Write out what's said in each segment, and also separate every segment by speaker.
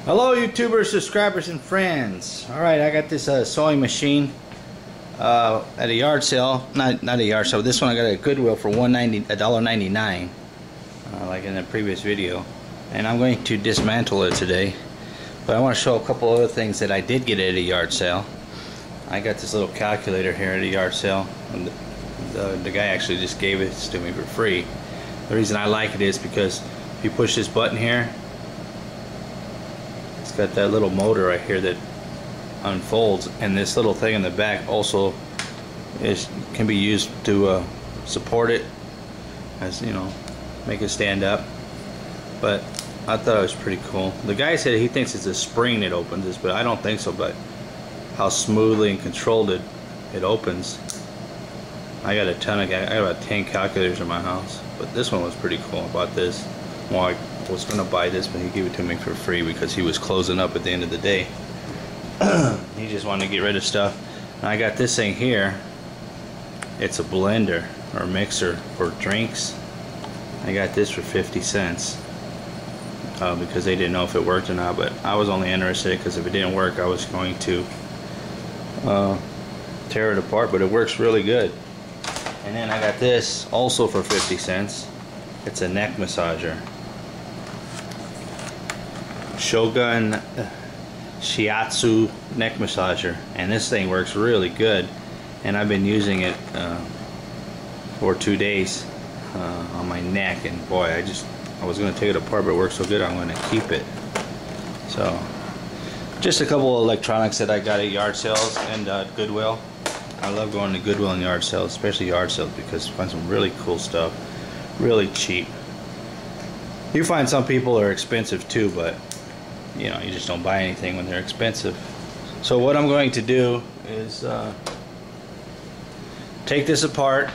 Speaker 1: Hello YouTubers, subscribers, and friends. Alright, I got this sewing machine at a yard sale. Not a yard sale. This one I got at Goodwill for $1.99, like in the previous video. And I'm going to dismantle it today. But I want to show a couple other things that I did get at a yard sale. I got this little calculator here at a yard sale. And the guy actually just gave it to me for free. The reason I like it is because if you push this button here, it's got that little motor right here that unfolds, and this little thing in the back also can be used to support it, as you know, make it stand up. But I thought it was pretty cool. The guy said he thinks it's a spring that opens this, but I don't think so. But how smoothly and controlled it opens. I got about 10 calculators in my house, but this one was pretty cool. I bought this. Well, I was going to buy this, but he gave it to me for free because he was closing up at the end of the day. He just wanted to get rid of stuff. And I got this thing here. It's a blender or mixer for drinks. I got this for 50 cents because they didn't know if it worked or not, but I was only interested because if it didn't work I was going to tear it apart, but it works really good. And then I got this also for 50 cents. It's a neck massager. Shogun Shiatsu neck massager, and this thing works really good, and I've been using it for 2 days on my neck, and boy, I was going to take it apart, but it works so good I'm going to keep it. So just a couple of electronics that I got at yard sales and Goodwill. I love going to Goodwill and yard sales, especially yard sales, because you find some really cool stuff, really cheap. You find some people are expensive too, but you know, you just don't buy anything when they're expensive. So what I'm going to do is take this apart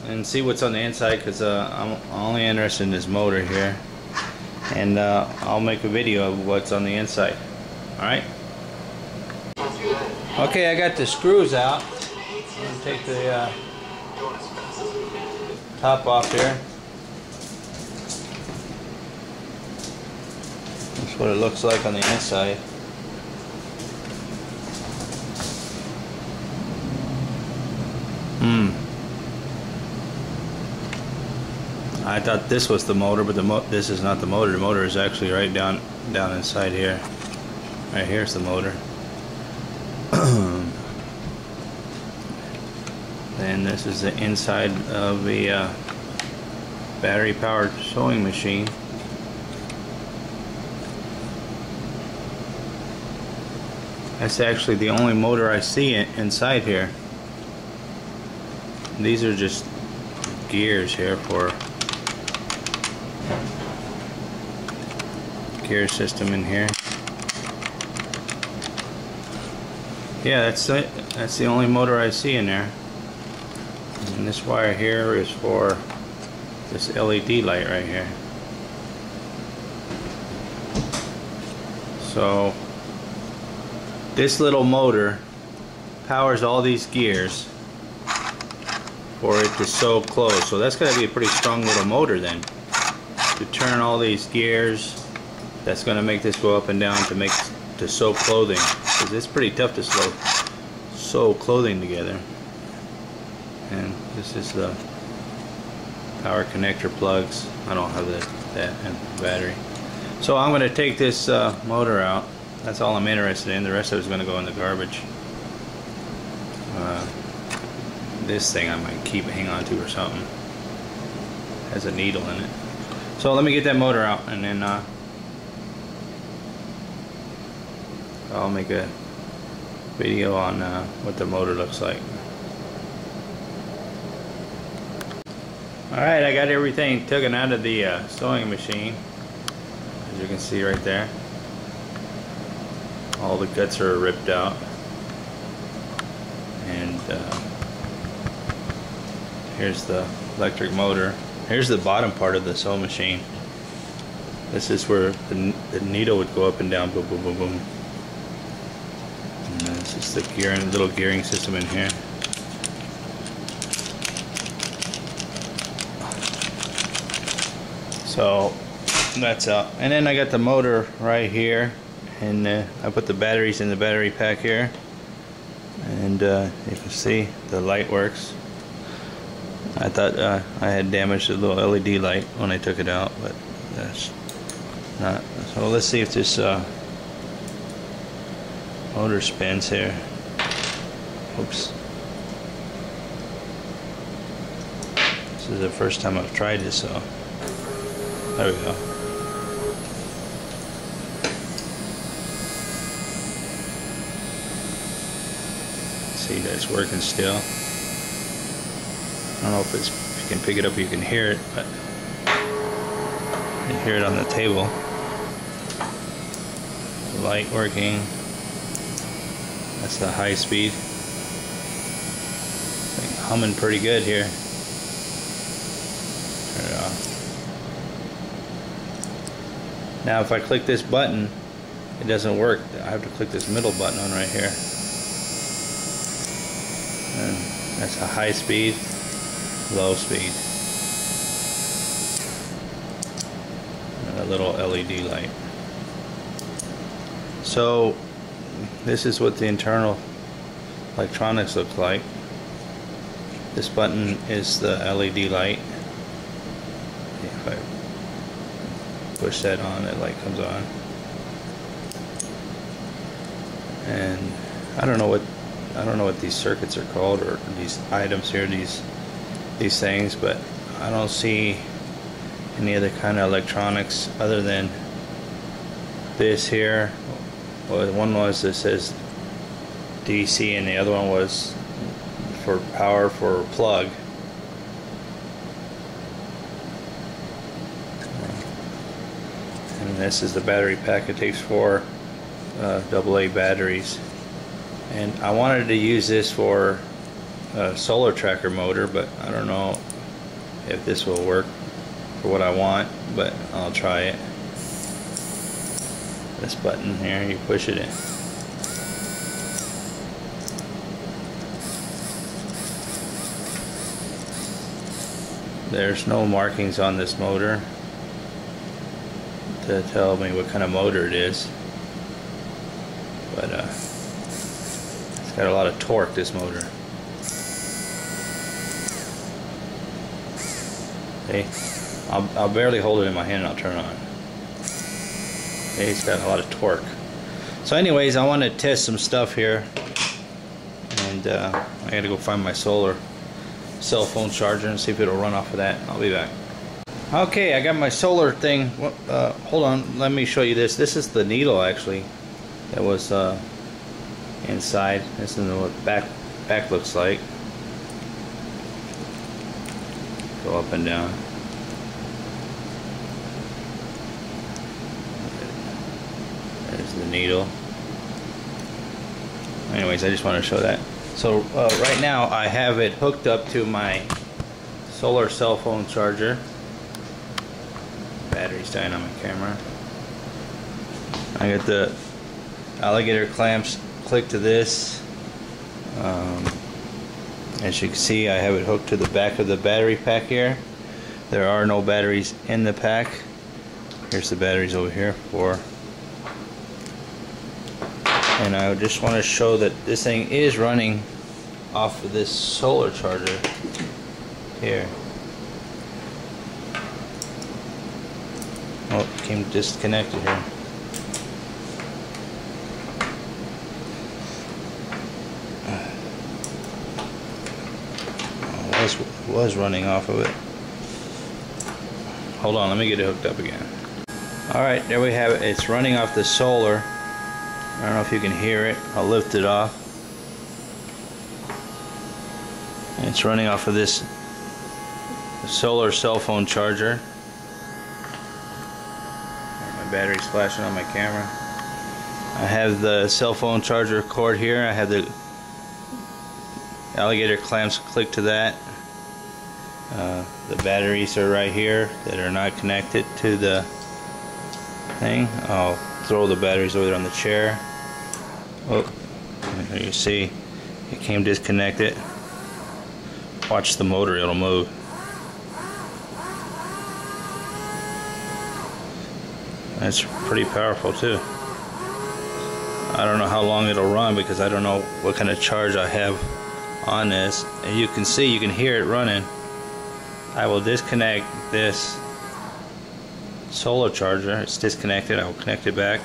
Speaker 1: and see what's on the inside, because I'm only interested in this motor here, and I'll make a video of what's on the inside. Alright? Okay, I got the screws out. I'm going to take the top off here. That's what it looks like on the inside. I thought this was the motor, but this is not the motor. The motor is actually right down inside here. Right here's the motor. And this is the inside of the battery-powered sewing machine. That's actually the only motor I see inside here. These are just gears here for gear system in here. Yeah, that's it. That's the only motor I see in there. And this wire here is for this LED light right here. So this little motor powers all these gears for it to sew clothes. So that's going to be a pretty strong little motor then, to turn all these gears. That's going to make this go up and down to sew clothing, because it's pretty tough to sew clothing together. And this is the power connector plugs. I don't have that and the battery. So I'm going to take this motor out. That's all I'm interested in. The rest of it is going to go in the garbage. This thing I might hang on to or something. Has a needle in it. So let me get that motor out, and then I'll make a video on what the motor looks like. Alright, I got everything taken out of the sewing machine, as you can see right there. All the guts are ripped out, and here's the electric motor. Here's the bottom part of the sewing machine. This is where the needle would go up and down, boom, boom, boom, boom. And this is the little gearing system in here. So that's out. And then I got the motor right here, and I put the batteries in the battery pack here, and you can see the light works. I thought I had damaged the little LED light when I took it out, but that's not. So let's see if this motor spins here. Oops. This is the first time I've tried this, so there we go. See that it's working still. I don't know if you can pick it up, you can hear it, but you can hear it on the table. The light working. That's the high speed. Like humming pretty good here. Turn it off. Now if I click this button, it doesn't work. I have to click this middle button on right here. And that's a high speed, low speed. And a little LED light. So this is what the internal electronics look like. This button is the LED light. If I push that on, that light comes on. And I don't know what these circuits are called, or these items here, these things, but I don't see any other kind of electronics other than this here. Well, one was that says DC, and the other one was for power for plug. And this is the battery pack. It takes 4 AA batteries. And I wanted to use this for a solar tracker motor, but I don't know if this will work for what I want, but I'll try it. This button here, you push it in. There's no markings on this motor to tell me what kind of motor it is, but it's got a lot of torque, this motor. See, I'll barely hold it in my hand and I'll turn it on. See, it's got a lot of torque. So anyways, I want to test some stuff here, and I gotta go find my solar cell phone charger and see if it'll run off of that. I'll be back. Okay, I got my solar thing. Hold on, let me show you this. This is the needle actually that was inside. This is what back looks like. Go up and down. There's the needle. Anyways, I just want to show that. So right now I have it hooked up to my solar cell phone charger. Battery's dying on my camera. I got the alligator clamps clicked to this. As you can see, I have it hooked to the back of the battery pack here. There are no batteries in the pack. Here's the batteries over here for. And I just want to show that this thing is running off of this solar charger here. Oh, it came disconnected here. Was running off of it. Hold on, let me get it hooked up again. Alright, there we have it. It's running off the solar. I don't know if you can hear it. I'll lift it off. And it's running off of this solar cell phone charger. My battery's flashing on my camera. I have the cell phone charger cord here. I have the alligator clamps clicked to that. The batteries are right here that are not connected to the thing. I'll throw the batteries over there on the chair. Oh, you see it came disconnected. Watch the motor, it'll move. That's pretty powerful too. I don't know how long it'll run because I don't know what kind of charge I have on this. And you can see, you can hear it running. I will disconnect this solar charger. It's disconnected. I will connect it back.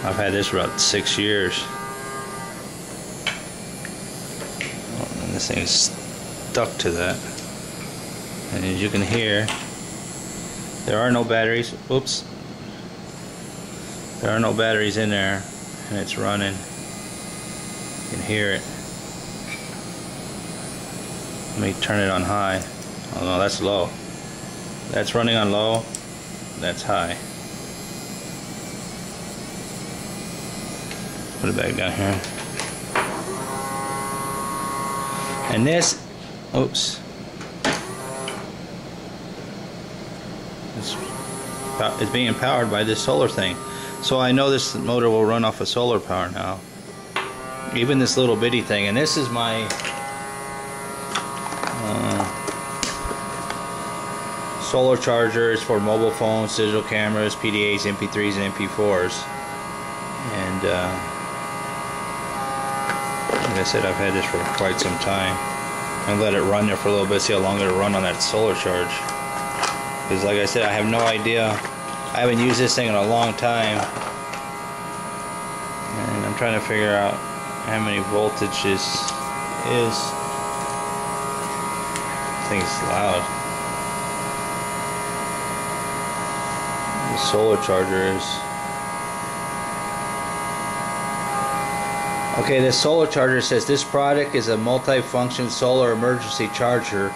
Speaker 1: I've had this for about 6 years. And this thing's stuck to that. And as you can hear, there are no batteries. Oops. There are no batteries in there, and it's running. You can hear it. Let me turn it on high. Oh no, that's low. That's running on low. That's high. Put it back down here. And this, oops. It's being powered by this solar thing. So I know this motor will run off of solar power now. Even this little bitty thing. And this is my solar chargers for mobile phones, digital cameras, PDAs, MP3s, and MP4s. And like I said, I've had this for quite some time. I let it run there for a little bit, see how long it'll run on that solar charge. Because like I said, I have no idea. I haven't used this thing in a long time. And I'm trying to figure out how many voltage this is. This thing's loud. The solar charger is. Okay, this solar charger says this product is a multi-function solar emergency charger.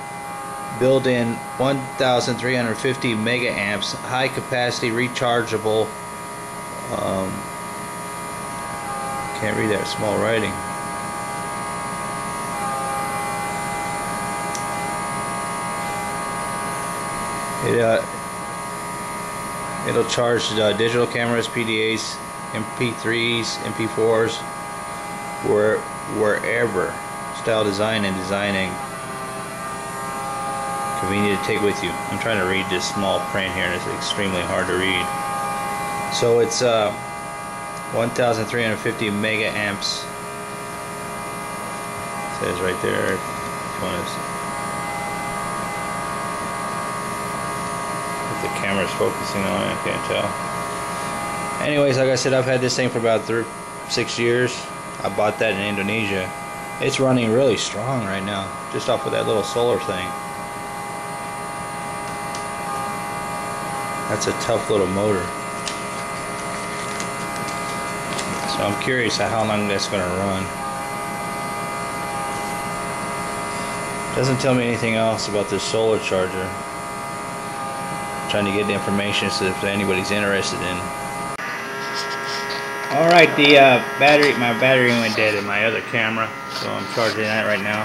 Speaker 1: Built-in 1,350 mega amps, high capacity rechargeable. Can't read that small writing. It'll charge digital cameras, PDAs, MP3s, MP4s, wherever. Style design and designing. Convenient to take with you. I'm trying to read this small print here and it's extremely hard to read. So it's 1,350 mega amps. It says right there. If you want to, if the camera's focusing on it, I can't tell. Anyways, like I said, I've had this thing for about 6 years. I bought that in Indonesia. It's running really strong right now, just off of that little solar thing. That's a tough little motor. So I'm curious how long that's going to run. Doesn't tell me anything else about this solar charger. I'm trying to get the information so if anybody's interested in. Alright, my battery went dead in my other camera, so I'm charging that right now.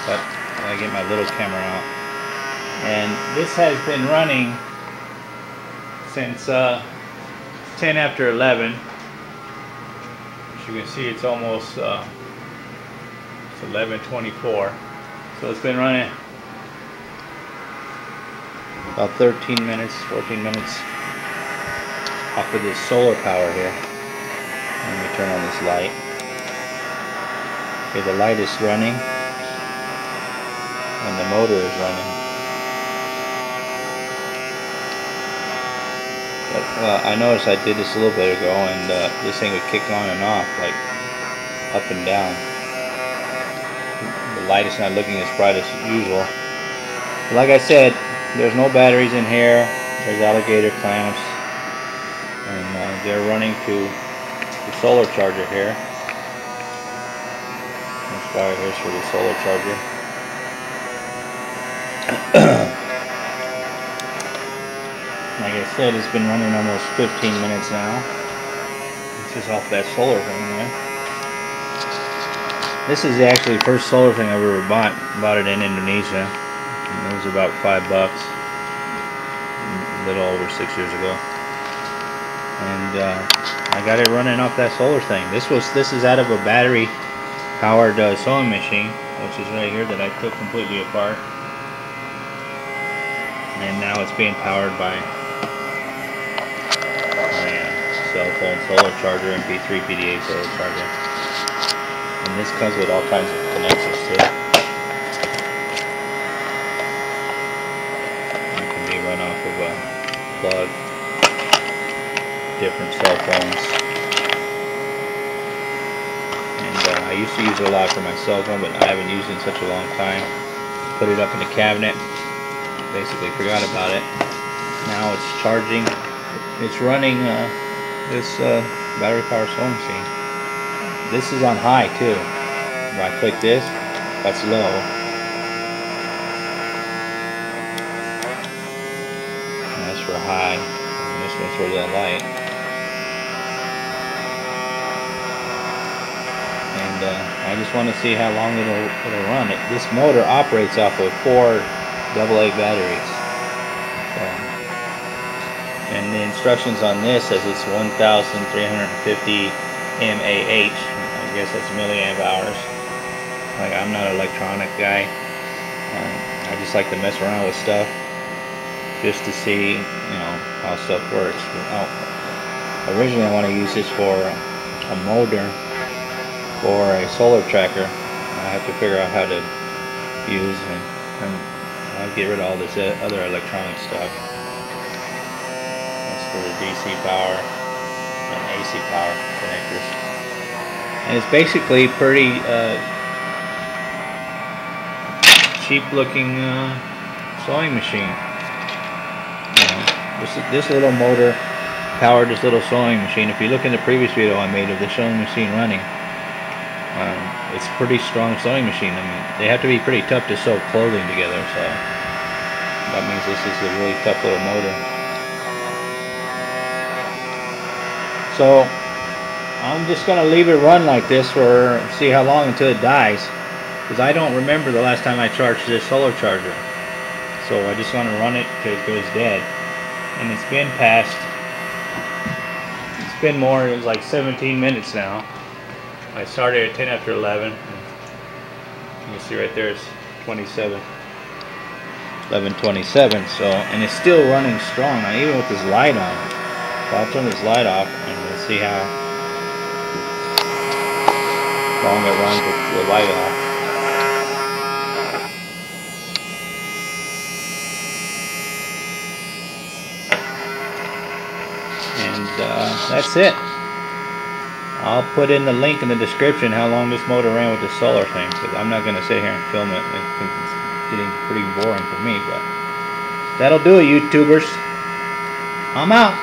Speaker 1: But I gotta get my little camera out. And this has been running since 10 after 11. As you can see, it's almost it's 11:24. So it's been running about 13 minutes, 14 minutes off of this solar power here. Let me turn on this light. Okay, the light is running and the motor is running. But I noticed I did this a little bit ago and this thing would kick on and off, like up and down. The light is not looking as bright as usual. But like I said, there's no batteries in here. There's alligator clamps. And they're running to the solar charger here. This wire here is for the solar charger. Like I said, it's been running almost 15 minutes now. It's just off that solar thing there. This is actually the first solar thing I've ever bought. Bought it in Indonesia. And it was about $5, a little over 6 years ago. And I got it running off that solar thing. This is out of a battery powered sewing machine, which is right here that I took completely apart. And now it's being powered by cell phone solar charger, MP3 PDA solar charger. And this comes with all kinds of connections too. It can be run off of a plug, different cell phones. And I used to use it a lot for my cell phone, but I haven't used it in such a long time. Put it up in the cabinet, basically forgot about it. Now it's charging. It's running this battery powered sewing machine. This is on high too. If I click this, that's low. And that's for high. And this one's for that light. And I just want to see how long it'll run. This motor operates off of 4 AA batteries. And the instructions on this says it's 1,350 mAh. I guess that's milliamp hours. Like, I'm not an electronic guy. I just like to mess around with stuff just to see, how stuff works. Originally, I want to use this for a motor for a solar tracker. I have to figure out how to use, and I'll get rid of all this other electronic stuff. For the DC power and AC power connectors, and it's basically pretty cheap looking sewing machine. This little motor powered this little sewing machine. If you look in the previous video I made of the sewing machine running, it's a pretty strong sewing machine. I mean, they have to be pretty tough to sew clothing together, so that means this is a really tough little motor. So I'm just going to leave it run like this for see how long until it dies, because I don't remember the last time I charged this solar charger. So I just want to run it till it goes dead. And it's been more, it was like 17 minutes now. I started at 10 after 11. You can see right there it's 11:27. So, and it's still running strong now, even with this light on. So I'll turn this light off and we'll see how long it runs with the light off. And that's it. I'll put in the link in the description how long this motor ran with the solar thing, because I'm not going to sit here and film it. It's getting pretty boring for me, but that'll do it, YouTubers. I'm out.